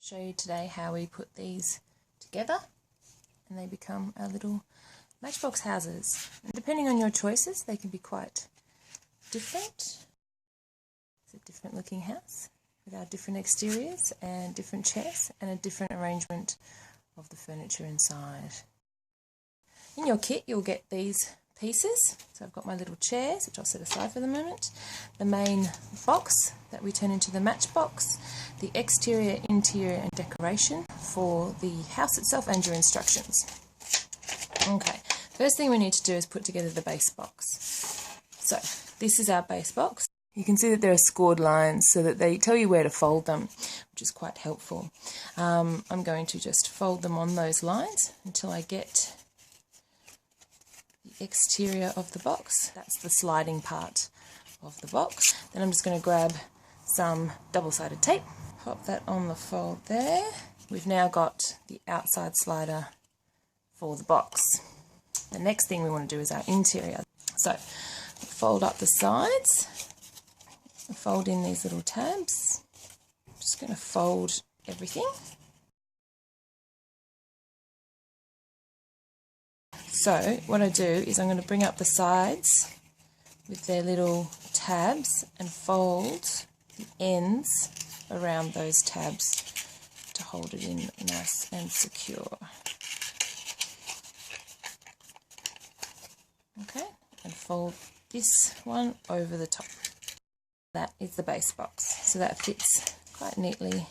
show you today how we put these together and they become our little matchbox houses. And depending on your choices, they can be quite different. It's a different looking house with our different exteriors and different chairs and a different arrangement of the furniture inside. In your kit you'll get these pieces. So I've got my little chairs, which I'll set aside for the moment, the main box that we turn into the matchbox, the exterior, interior and decoration for the house itself and your instructions. Okay, first thing we need to do is put together the base box. So this is our base box. You can see that there are scored lines so that they tell you where to fold them, which is quite helpful. I'm going to just fold them on those lines until I get the exterior of the box. That's the sliding part of the box. Then I'm just going to grab some double-sided tape, pop that on the fold there. We've now got the outside slider for the box. The next thing we want to do is our interior. So fold up the sides, fold in these little tabs. I'm just going to fold everything. So what I do is I'm going to bring up the sides with their little tabs and fold the ends around those tabs to hold it in nice and secure. Okay, and fold this one over the top. That is the base box, so that fits quite neatly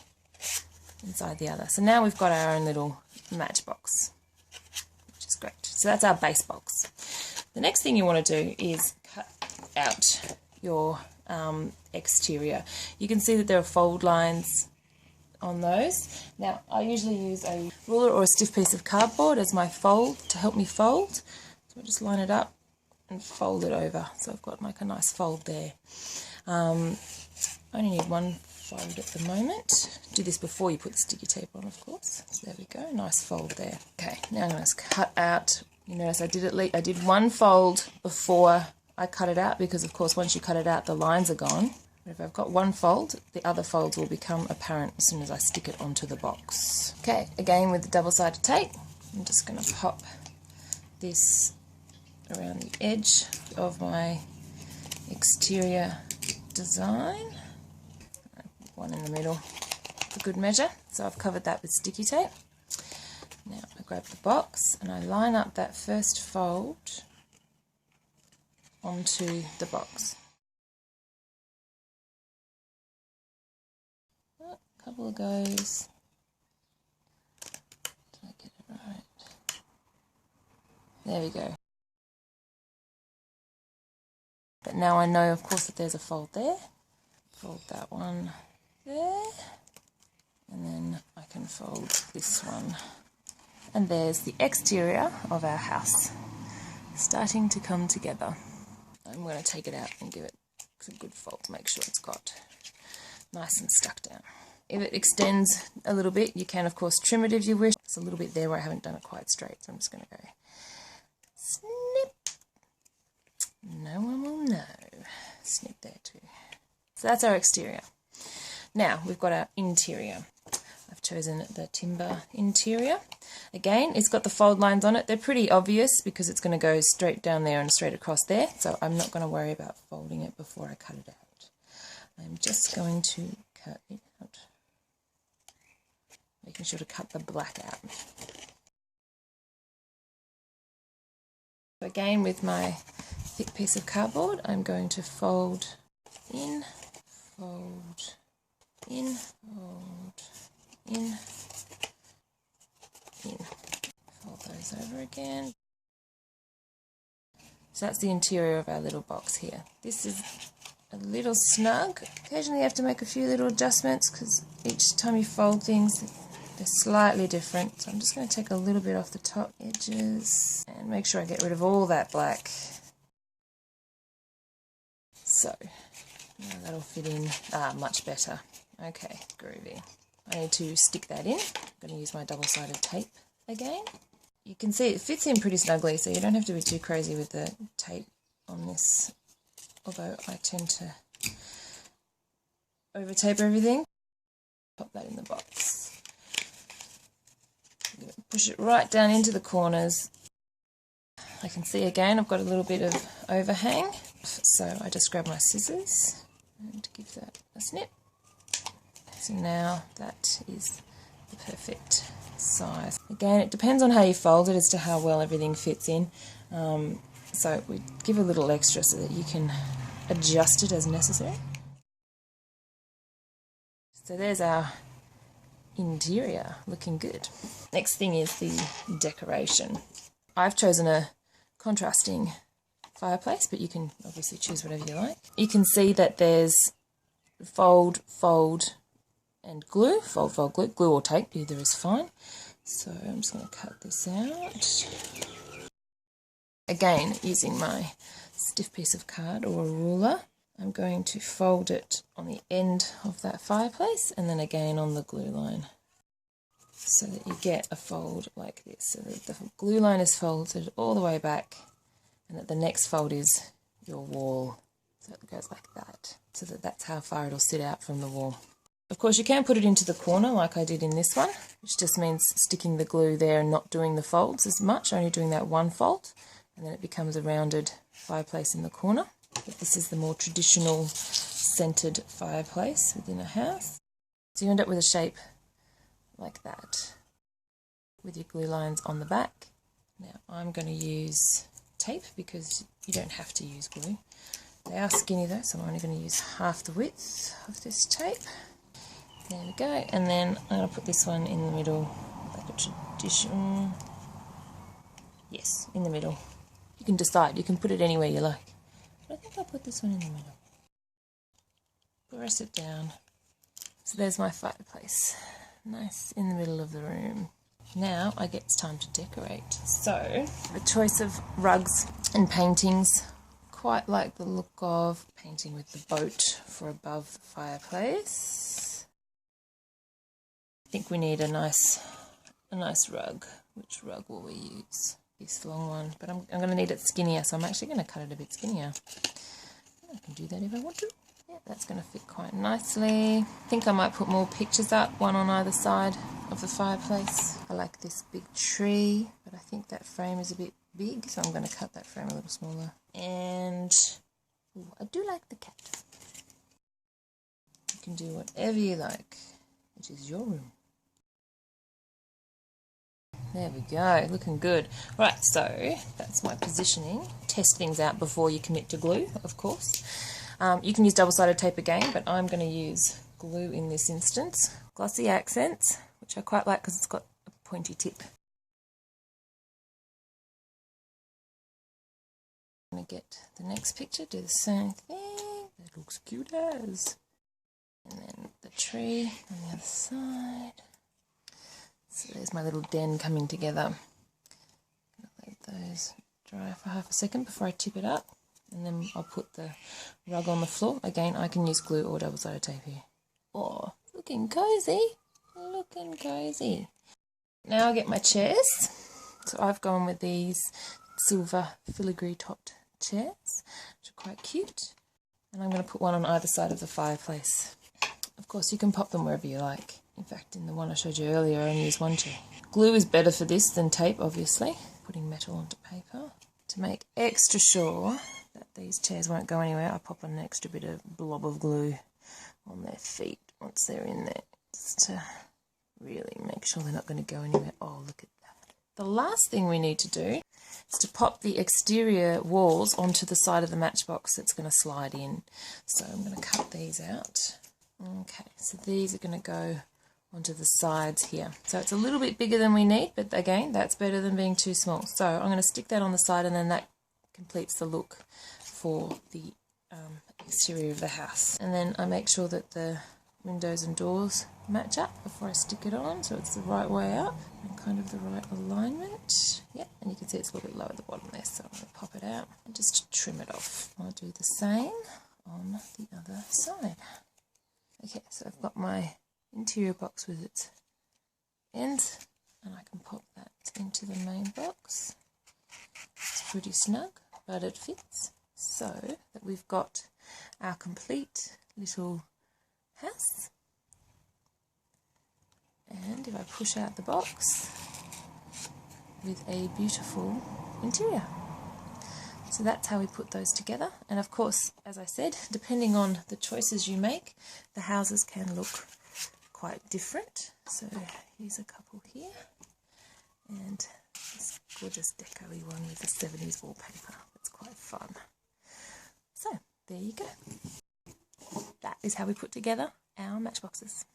inside the other. So now we've got our own little matchbox, which is great. So that's our base box. The next thing you want to do is cut out your exterior. You can see that there are fold lines on those. Now I usually use a ruler or a stiff piece of cardboard as my fold to help me fold. So I just line it up and fold it over. So I've got like a nice fold there. I only need one fold at the moment. Do this before you put the sticky tape on, of course. So there we go, nice fold there. Okay, now I'm going to cut out. You notice I did one fold before I cut it out because, of course, once you cut it out, the lines are gone. But if I've got one fold, the other folds will become apparent as soon as I stick it onto the box. Okay, again with the double-sided tape, I'm just going to pop this around the edge of my exterior design. One in the middle for good measure. So I've covered that with sticky tape. Now I grab the box and I line up that first fold onto the box. A couple of goes. Did I get it right? There we go. But now I know, of course, that there's a fold there. Fold that one there. And then I can fold this one. And there's the exterior of our house starting to come together. I'm going to take it out and give it a good fold to make sure it's got nice and stuck down. If it extends a little bit, you can, of course, trim it if you wish. It's a little bit there where I haven't done it quite straight, so I'm just going to go snip. No one will know. Snip there too. So that's our exterior. Now we've got our interior. I've chosen the timber interior. Again, it's got the fold lines on it. They're pretty obvious because it's going to go straight down there and straight across there. So I'm not going to worry about folding it before I cut it out. I'm just going to cut it out. Making sure to cut the black out. Again, with my thick piece of cardboard, I'm going to fold in, fold in, fold in, in. Fold those over again. So that's the interior of our little box here. This is a little snug. Occasionally you have to make a few little adjustments because each time you fold things they're slightly different. So I'm just going to take a little bit off the top edges and make sure I get rid of all that black. So now that'll fit in much better. Okay, groovy. I need to stick that in. I'm going to use my double-sided tape again. You can see it fits in pretty snugly, so you don't have to be too crazy with the tape on this, although I tend to over tape everything. Pop that in the box. push it right down into the corners. I can see again I've got a little bit of overhang, so I just grab my scissors and give that a snip. So now that is the perfect size. Again, it depends on how you fold it as to how well everything fits in. So we give a little extra so that you can adjust it as necessary. So there's our interior looking good. Next thing is the decoration. I've chosen a contrasting fireplace, but you can obviously choose whatever you like. You can see that there's fold, fold, and glue. Fold, fold, glue. Glue or tape, either is fine. So I'm just going to cut this out. Again, using my stiff piece of card or a ruler, I'm going to fold it on the end of that fireplace and then again on the glue line, so that you get a fold like this, so that the glue line is folded all the way back and that the next fold is your wall. So it goes like that, so that that's how far it'll sit out from the wall. Of course, you can put it into the corner like I did in this one, which just means sticking the glue there and not doing the folds as much, only doing that one fold, and then it becomes a rounded fireplace in the corner. But this is the more traditional centered fireplace within a house. So you end up with a shape like that, with your glue lines on the back. Now I'm going to use tape because you don't have to use glue. They are skinny though, so I'm only going to use half the width of this tape. There we go, and then I'm going to put this one in the middle, like a traditional. Yes, in the middle. You can decide, you can put it anywhere you like. But I think I'll put this one in the middle. Press it down. So there's my fireplace. Nice in the middle of the room. Now it's time to decorate. So the choice of rugs and paintings, quite like the look of painting with the boat for above the fireplace. I think we need a nice rug. Which rug will we use? This long one, but I'm going to need it skinnier, so I'm actually going to cut it a bit skinnier. I can do that if I want to. Yeah, that's going to fit quite nicely. I think I might put more pictures up, one on either side of the fireplace. I like this big tree, but I think that frame is a bit big, so I'm going to cut that frame a little smaller. And ooh, I do like the cat. You can do whatever you like. It is your room. There we go, looking good. Right, so that's my positioning. Test things out before you commit to glue, of course. You can use double-sided tape again, but I'm going to use glue in this instance. Glossy accents, which I quite like because it's got a pointy tip. I'm going to get the next picture, do the same thing. That looks cute as. And then the tree on the other side. So there's my little den coming together. Let those dry for half a second before I tip it up, and then I'll put the rug on the floor. Again, I can use glue or double-sided tape here. Oh, looking cozy, looking cozy. Now I get my chairs. So I've gone with these silver filigree topped chairs, which are quite cute. And I'm going to put one on either side of the fireplace. Of course, you can pop them wherever you like. In fact, in the one I showed you earlier, I only used one chair. Glue is better for this than tape, obviously. Putting metal onto paper. To make extra sure that these chairs won't go anywhere, I pop an extra bit of blob of glue on their feet once they're in there, just to really make sure they're not going to go anywhere. Oh, look at that. The last thing we need to do is to pop the exterior walls onto the side of the matchbox that's going to slide in. So I'm going to cut these out. Okay, so these are going to go onto the sides here. So it's a little bit bigger than we need, but again, that's better than being too small. So I'm going to stick that on the side, and then that completes the look for the exterior of the house. And then I make sure that the windows and doors match up before I stick it on, so it's the right way up and kind of the right alignment. Yeah, and you can see it's a little bit low at the bottom there, so I'm going to pop it out and just trim it off. I'll do the same on the other side. Okay, so I've got my interior box with its ends, and I can pop that into the main box. It's pretty snug, but it fits, so that we've got our complete little house. And if I push out the box, with a beautiful interior. So that's how we put those together. And of course, as I said, depending on the choices you make, the houses can look quite different. So here's a couple here, and this gorgeous deco-y one with the 70s wallpaper. It's quite fun. So there you go. That is how we put together our matchboxes.